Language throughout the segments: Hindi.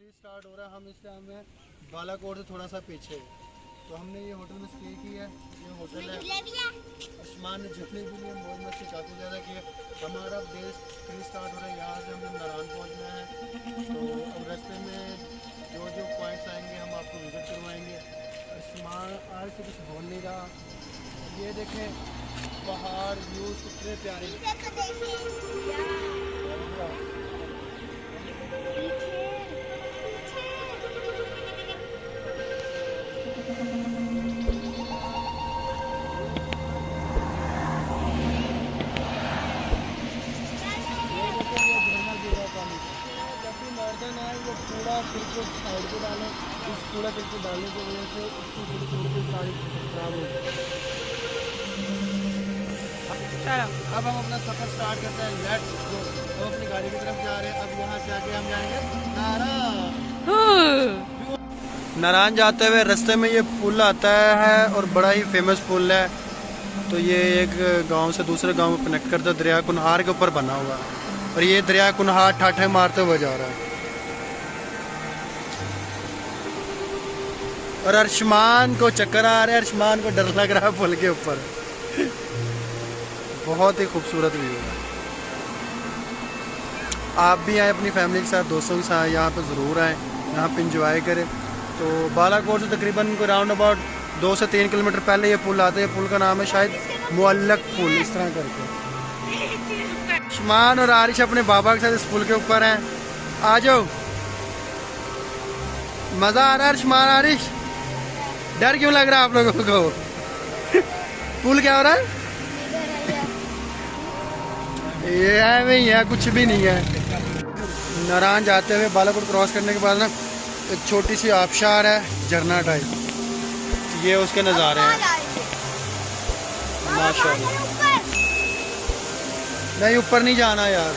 स्टार्ट हो रहा है। हम इस टाइम में बालाकोट से थोड़ा सा पीछे, तो हमने ये होटल में स्टे किया है। ये होटल है आसमान ने झुकने के लिए मौज मस्ती काफ़ी ज़्यादा की है। हमारा बेस 3 स्टार्ट हो रहा है, यहाँ से हमें नारायण पहुँचना है। तो अब रास्ते में जो जो पॉइंट्स आएंगे हम आपको विज़िट करवाएंगे। आसमान आज से कुछ हो नहीं रहा, ये देखें पहाड़ व्यूज कितने प्यारे। मॉडर्न है ये कूड़ा बिल्कुल साइड पे डालें, इस कूड़ा बिल्कुल डालने की वजह से इसकी बिल्कुल सारी खराब हो गई। अब हम अपना सफ़र स्टार्ट करते हैं। Let's go. हम अपनी गाड़ी की तरफ जा रहे हैं। अब यहाँ से आके हम जाएंगे नारायण। नारायण जाते हुए रास्ते में ये पुल आता है और बड़ा ही फेमस पुल है। तो ये एक गांव से दूसरे गांव में कनेक्ट करता है, दरिया कुनहार के ऊपर बना हुआ है। और ये दरिया कुनहार ठाठे मारते हुए जा रहा है। और अर्शमान को चक्कर आ रहा है, अर्शमान को डर लग रहा है पुल के ऊपर। बहुत ही खूबसूरत व्यू है। आप भी आए अपनी फैमिली के साथ, दोस्तों के साथ, यहाँ पे ज़रूर आएँ, यहाँ पे इंजॉय करें। तो बालाकोट से तकरीबन कोई राउंड अबाउट 2 से 3 किलोमीटर पहले ये पुल आता है। ये पुल का नाम है शायद मुअल्लक पुल, इस तरह करके। अर्शमान और आरिश अपने बाबा के साथ इस पुल के ऊपर हैं। आ जाओ, मज़ा आ रहा है। अर्शमान आरिश, डर क्यों लग रहा है आप लोगों को? पुल क्या हो रहा है? ये है नहीं है, कुछ भी नहीं है। नारायण जाते हुए बालाकोट क्रॉस करने के बाद ना एक छोटी सी आबशार है, झरना टाइप। ये उसके नज़ारे हैं माशाल्लाह। नहीं, ऊपर नहीं जाना यार।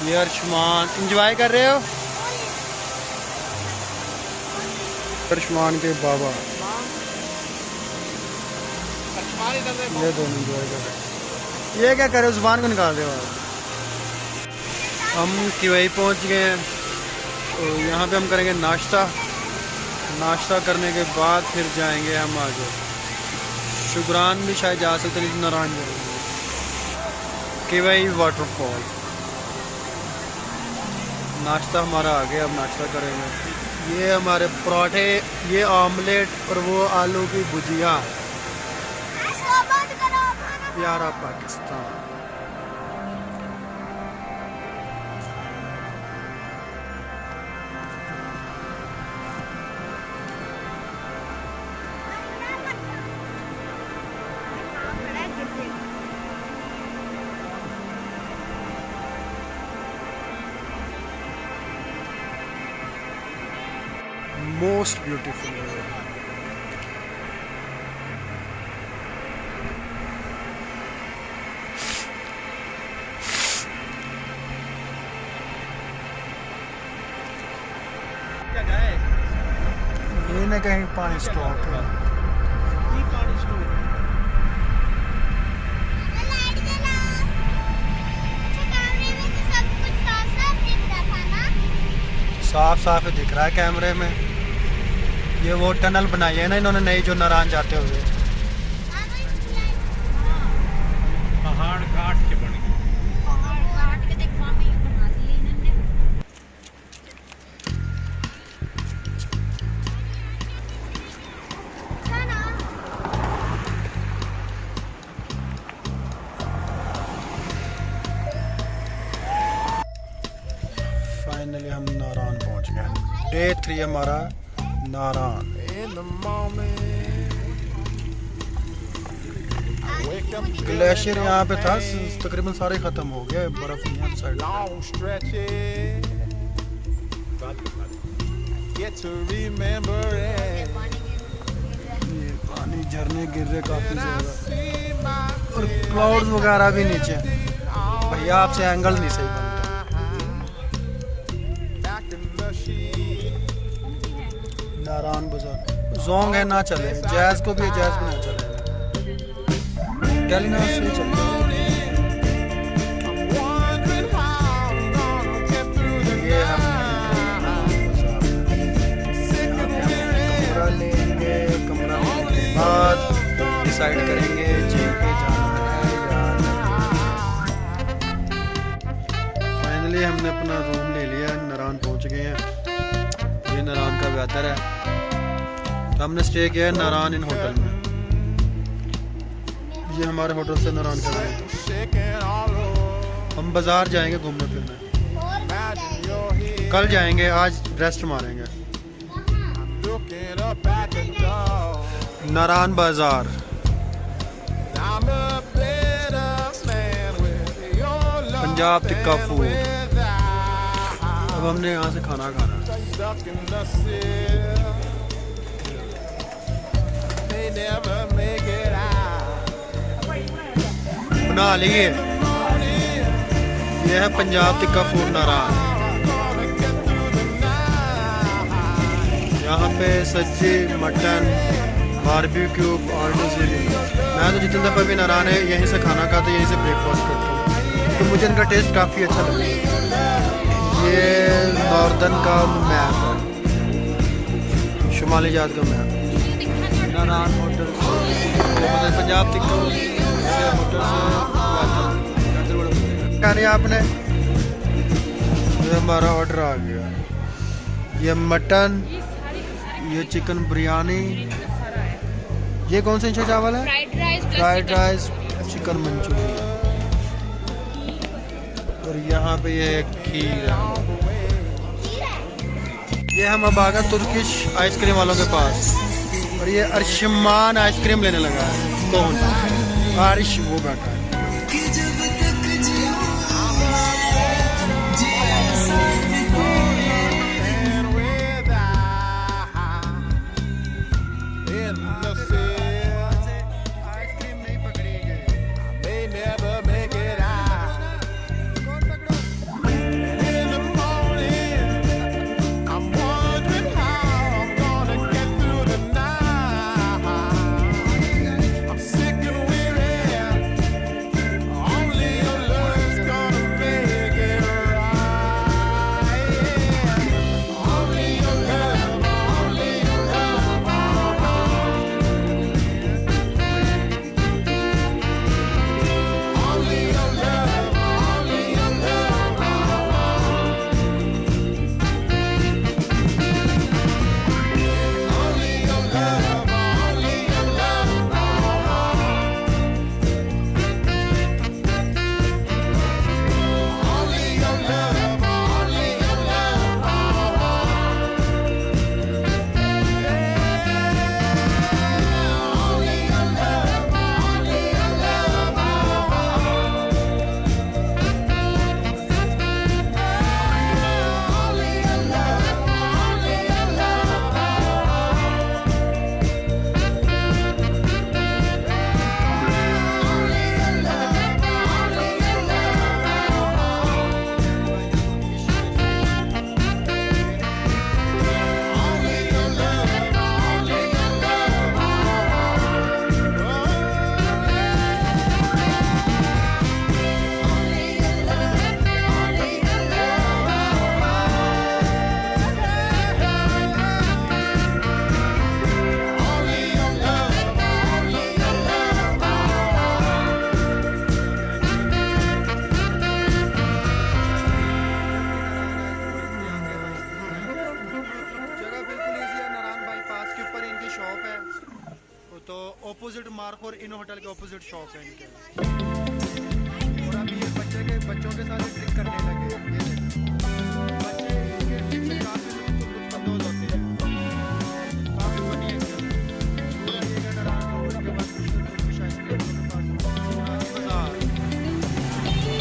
ये अर्शमान एंजॉय कर रहे हो? अर्शमान के बाबा ये दोनों एंजॉय कर रहे हैं। ये क्या करे, जुबान को निकाल रहे हो आप। हम किवई पहुंच गए हैं। तो यहाँ पे हम करेंगे नाश्ता। नाश्ता करने के बाद फिर जाएंगे हम आगे। शुक्रान भी शायद जा सकते, लेकिन नारायण जाएंगे। किवई वाटरफॉल। नाश्ता हमारा आ गया, अब नाश्ता करेंगे। ये हमारे पराठे, ये ऑमलेट और वो आलू की भुजिया। प्यारा पाकिस्तान। Most beautiful. ये न कहीं पानी स्टॉक है। साफ साफ दिख रहा है कैमरे में। ये वो टनल बनाई है ना इन्होंने नई, जो नारायण जाते हुए। पहाड़ काट के बन गई। पहाड़ काट के देखवा में ये बना दिए इन्होंने। फाइनली हम नारायण पहुंच गए। डे 3 हमारा नारायण। ग्लेशियर यहाँ पे था, तकरीबन सारे खत्म हो गए, बर्फ यहाँ साइड। ये पानी झरने गिर रहे काफी ज्यादा, और क्लाउड्स वगैरह भी नीचे। भैया आपसे एंगल नहीं सही बनता। नारायण बाजार जोंग है ना चले, जैज को भी, जैज भी ना चले, टेलीनास से चले। डिसाइड करेंगे जे पे जाना है या फाइनली हमने अपना रूम ले लिया, नारायण पहुंच गए हैं। ये नारायण का वेदर है, तो हमने स्टे किया है नारायण इन होटल में। ये हमारे होटल से नारायण का है। हम बाजार जाएंगे घूमने फिरने, कल जाएंगे, आज रेस्ट मारेंगे। नारायण बाजार। पंजाब टिक्का फूड। अब हमने यहाँ से खाना खाना बना लिए। यह है पंजाब टिक्का फूड नारायण। यहाँ पे सब्जी, मटन, बारबेक्यू और मैं तो जितने दफ़ा भी नारायण है यहीं से खाना खाता, यहीं से ब्रेकफास्ट करता हूँ, तो मुझे इनका टेस्ट काफ़ी अच्छा लगा। ये नॉर्दर्न का मैप है, शुमाली जात का मैप। नारायण होटल मतलब पंजाब टिक्का होटल से खाने आपने। हमारा ऑर्डर आ गया, ये मटन, ये चिकन बिरयानी, ये कौन सा चावल है? फ्राइड राइस, चिकन मंचूरियन, और यहाँ पे ये खीर है। ये हम अब आ गए तुर्किश आइसक्रीम वालों के पास, और ये अर्शमान आइसक्रीम लेने लगा है। कौन? आरिश वो बैठा है। ऑपोजिट मार्कोर इन होटल के ऑपोजिट शॉप है इनके। और अभी ये बच्चों के साथ ड्रिंक करने लगे। ये बच्चे इनके काफी लुत्फानंदोज होते हैं, काफी फनी है।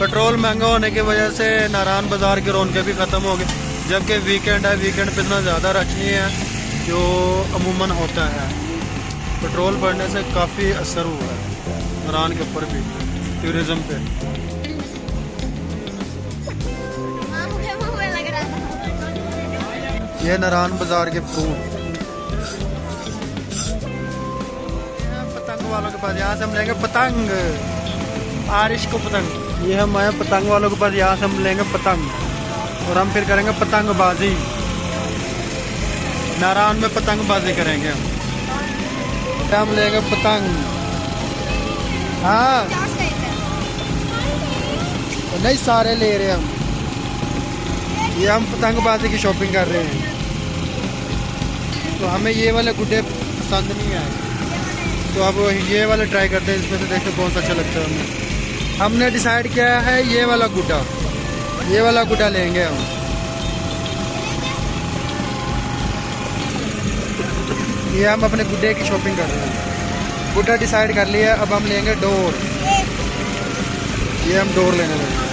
पेट्रोल महंगा होने की वजह से नारायण बाजार की रौनकें भी ख़त्म हो गई, जबकि वीकेंड है। वीकेंड पे इतना ज़्यादा रश नहीं है जो अमूमन होता है। पेट्रोल बढ़ने से काफ़ी असर हुआ है नारायण के ऊपर भी, टूरिज़्म पे। ये नारायण बाजार के फ्रूट पतंग वालों के पास, यहाँ से हम लेंगे पतंग, आरिश को पतंग। ये हम आए पतंग वालों के पास, यहाँ से हम लेंगे पतंग और हम फिर करेंगे पतंगबाजी। नारायण में पतंगबाजी करेंगे हम लेंगे पतंग। हाँ 50 का एक है। तो नहीं सारे ले रहे हैं हम। ये हम पतंगबाजी की शॉपिंग कर रहे हैं, तो हमें ये वाले गुड्डे पसंद नहीं आए, तो अब ये वाला ट्राई करते हैं, इसमें से देखते हैं कौन सा अच्छा लगता है हमें। हमने डिसाइड किया है ये वाला गुड्डा लेंगे हम। ये हम अपने गुड्डे की शॉपिंग कर रहे हैं, गुड्डा डिसाइड कर लिया, अब हम लेंगे डोर। ये हम डोर लेने लगे।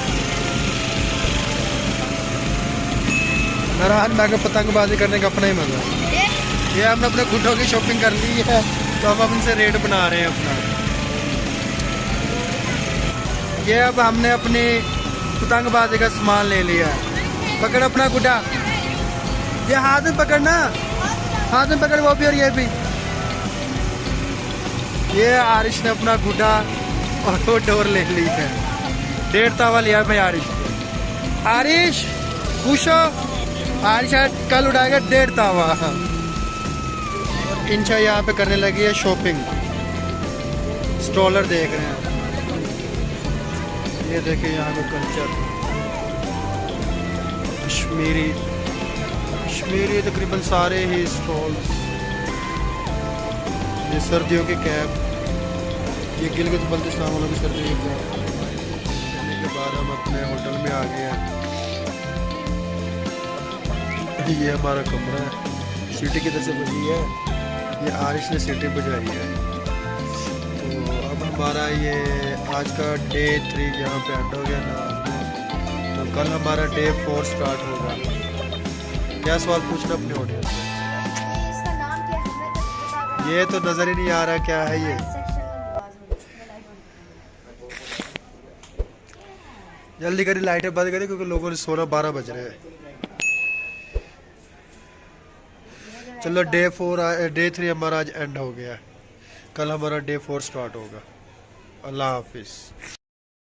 नारायण बाग में पतंगबाजी करने का अपना ही मजा है। ये हमने अपने गुड्डों की शॉपिंग कर ली है, तो अब हम इनसे रेट बना रहे हैं अपना। ये अब हमने अपनी पतंगबाजी का सामान ले लिया है। पकड़ अपना गुड्डा, ये हाथ में पकड़ना, हाथ में पकड़, वो भी और ये भी। ये आरिश ने अपना गुड्डा और वो डोर ले ली है। 1.5 तावा लिया भाई आरिश। आरिश खुश हो? आरिश कल उड़ाएगा 1.5 तावा। और इंशा यहाँ पे करने लगी है शॉपिंग, स्टॉलर देख रहे हैं। ये देखिए यहाँ का कल्चर, कश्मीरी तकरीबन सारे ही स्टॉल्स। ये सर्दियों की कैप, ये गिलगित बल्तिस्तान वालों की सर्दियों की कैप। करने के बाद हम अपने होटल में आ गए हैं। ये हमारा कमरा है, सीटी किधर से बजी है? ये आरिश ने सीटी बजाई है। तो अब हमारा ये आज का डे 3 यहाँ पे एंड हो गया ना, तो कल हमारा डे 4 स्टार्ट होगा। क्या सवाल पूछना अपने ऑडियंस से? इसका नाम क्या है? हमें तो पता है। ये तो नजर ही नहीं आ रहा क्या है ये। जल्दी करिए, लाइटें बंद करिए क्योंकि लोगों ने सोना 12 बज रहे हैं। चलो डे 3 हमारा आज एंड हो गया, कल हमारा डे 4 स्टार्ट होगा। अल्लाह हाफिज।